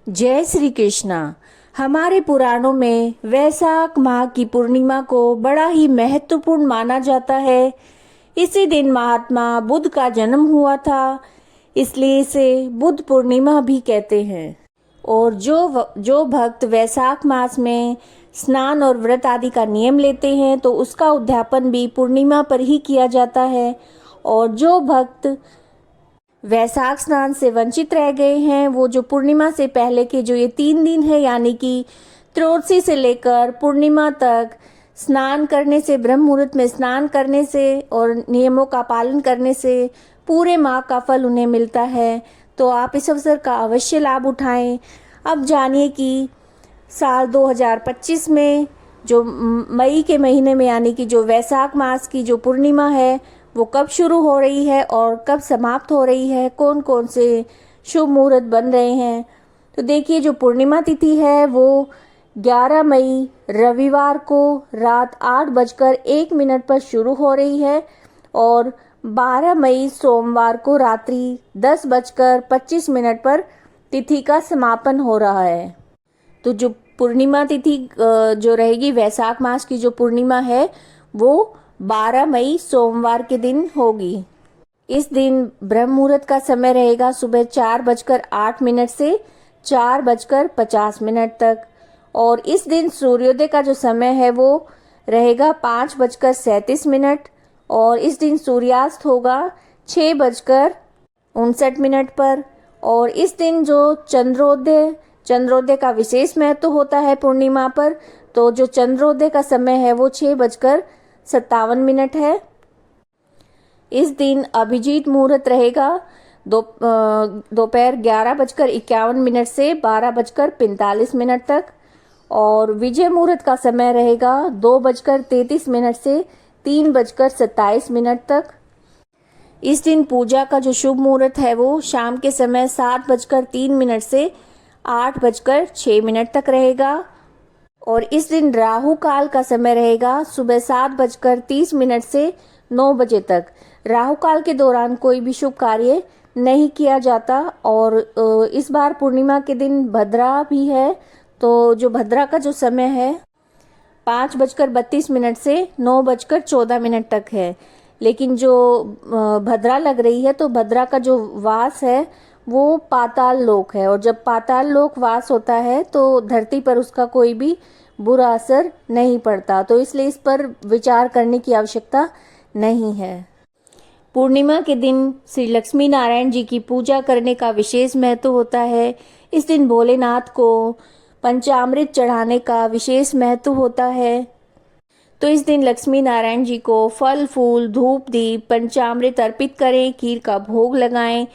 जय श्री कृष्णा। हमारे पुराणों में वैशाख माह की पूर्णिमा को बड़ा ही महत्वपूर्ण माना जाता है। इसी दिन महात्मा बुद्ध का जन्म हुआ था, इसलिए इसे बुद्ध पूर्णिमा भी कहते हैं। और जो भक्त वैशाख मास में स्नान और व्रत आदि का नियम लेते हैं तो उसका उद्यापन भी पूर्णिमा पर ही किया जाता है। और जो भक्त वैशाख स्नान से वंचित रह गए हैं, वो जो पूर्णिमा से पहले के जो ये 3 दिन है, यानी कि त्रयोदशी से लेकर पूर्णिमा तक स्नान करने से, ब्रह्म मुहूर्त में स्नान करने से और नियमों का पालन करने से पूरे माह का फल उन्हें मिलता है। तो आप इस अवसर का अवश्य लाभ उठाएं। अब जानिए कि साल 2025 में जो मई के महीने में, यानी कि जो वैशाख मास की जो पूर्णिमा है, वो कब शुरू हो रही है और कब समाप्त हो रही है, कौन कौन से शुभ मुहूर्त बन रहे हैं। तो देखिए, जो पूर्णिमा तिथि है वो 11 मई रविवार को रात 8:01 पर शुरू हो रही है और 12 मई सोमवार को रात्रि 10:25 पर तिथि का समापन हो रहा है। तो जो पूर्णिमा तिथि जो रहेगी, वैशाख मास की जो पूर्णिमा है वो 12 मई सोमवार के दिन होगी। इस दिन ब्रह्म मुहूर्त का समय रहेगा सुबह 4:08 से 4:50 तक। और इस दिन सूर्योदय का जो समय है वो रहेगा 5:37 और इस दिन सूर्यास्त होगा 6:59 पर। और इस दिन जो चंद्रोदय का विशेष महत्व होता है पूर्णिमा पर। तो जो चंद्रोदय का समय है वो 6:57 है। इस दिन अभिजीत मुहूर्त रहेगा दोपहर 11:51 से 12:45 तक। और विजय मुहूर्त का समय रहेगा 2:33 से 3:27 तक। इस दिन पूजा का जो शुभ मुहूर्त है वो शाम के समय 7:03 से 8:06 तक रहेगा। और इस दिन राहु काल का समय रहेगा सुबह 7:30 से 9 बजे तक। राहु काल के दौरान कोई भी शुभ कार्य नहीं किया जाता। और इस बार पूर्णिमा के दिन भद्रा भी है, तो जो भद्रा का जो समय है 5:32 से 9:14 तक है। लेकिन जो भद्रा लग रही है, तो भद्रा का जो वास है वो पाताल लोक है। और जब पाताल लोक वास होता है तो धरती पर उसका कोई भी बुरा असर नहीं पड़ता, तो इसलिए इस पर विचार करने की आवश्यकता नहीं है। पूर्णिमा के दिन श्री लक्ष्मी नारायण जी की पूजा करने का विशेष महत्व होता है। इस दिन भोलेनाथ को पंचामृत चढ़ाने का विशेष महत्व होता है। तो इस दिन लक्ष्मी नारायण जी को फल फूल धूप दीप पंचामृत अर्पित करें, खीर का भोग लगाएं।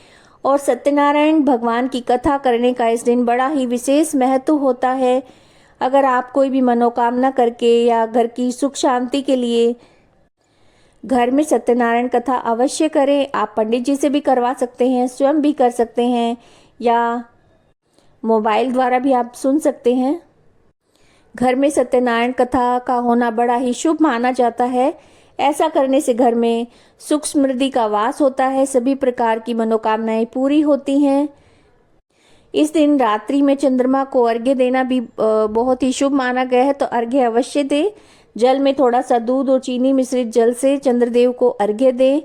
और सत्यनारायण भगवान की कथा करने का इस दिन बड़ा ही विशेष महत्व होता है। अगर आप कोई भी मनोकामना करके या घर की सुख शांति के लिए घर में सत्यनारायण कथा अवश्य करें। आप पंडित जी से भी करवा सकते हैं, स्वयं भी कर सकते हैं, या मोबाइल द्वारा भी आप सुन सकते हैं। घर में सत्यनारायण कथा का होना बड़ा ही शुभ माना जाता है। ऐसा करने से घर में सुख समृद्धि का वास होता है, सभी प्रकार की मनोकामनाएं पूरी होती हैं। इस दिन रात्रि में चंद्रमा को अर्घ्य देना भी बहुत ही शुभ माना गया है, तो अर्घ्य अवश्य दें। जल में थोड़ा सा दूध और चीनी मिश्रित जल से चंद्रदेव को अर्घ्य दें।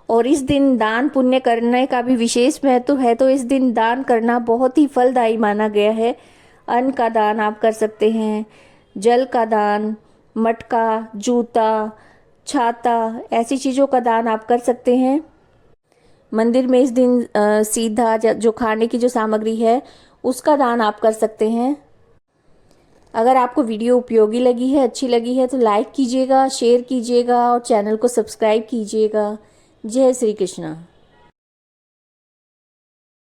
और इस दिन दान पुण्य करने का भी विशेष महत्व है, तो इस दिन दान करना बहुत ही फलदायी माना गया है। अन्न का दान आप कर सकते हैं, जल का दान, मटका, जूता, छाता, ऐसी चीज़ों का दान आप कर सकते हैं। मंदिर में इस दिन सीधा जो खाने की जो सामग्री है उसका दान आप कर सकते हैं। अगर आपको वीडियो उपयोगी लगी है, अच्छी लगी है, तो लाइक कीजिएगा, शेयर कीजिएगा और चैनल को सब्सक्राइब कीजिएगा। जय श्री कृष्णा।